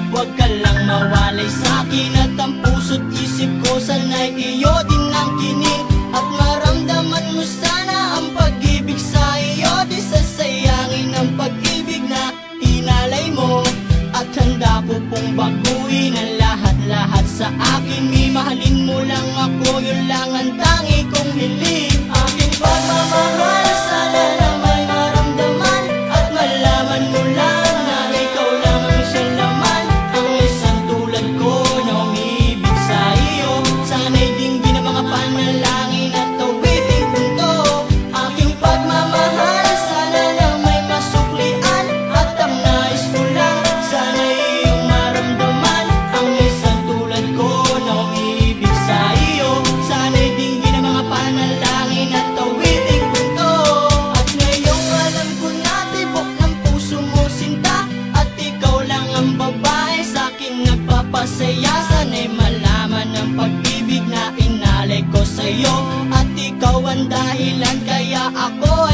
Huwag ka lang mawalay sa'kin at ang puso't isip ko sana'y iyo din ang kinig. At maramdaman mo sana ang pag-ibig sa iyo. Di sasayangin ang pag-ibig na inalay mo. At handa ko pong baguhin ang lahat-lahat sa akin. Mahalin mo lang ako, yun lang ang tangi kong hiling. Aking pagmamahal, sana na may maramdaman at malaman mo lang na ikaw lang ang siyang laman. Ang isang tulad ko na umiibig sa iyo. Sana'y dinggin ang mga panalangin at awiting punto. Aking pagmamahal, sana na may masuklian. At ang nais ko lang, sana'y iyong maramdaman. Ang isang tulad ko na umiibig sa iyo. Sana'y dinggin ang mga panalangin at awiting punto. At ngayong alam ko na tibok ng puso mo sinta. At ikaw lang ang babae sa'kin nagpapasaya. Sana'y malaman ang pag-ibig na inalay ko sa'yo. At ikaw ang dahilan kaya ako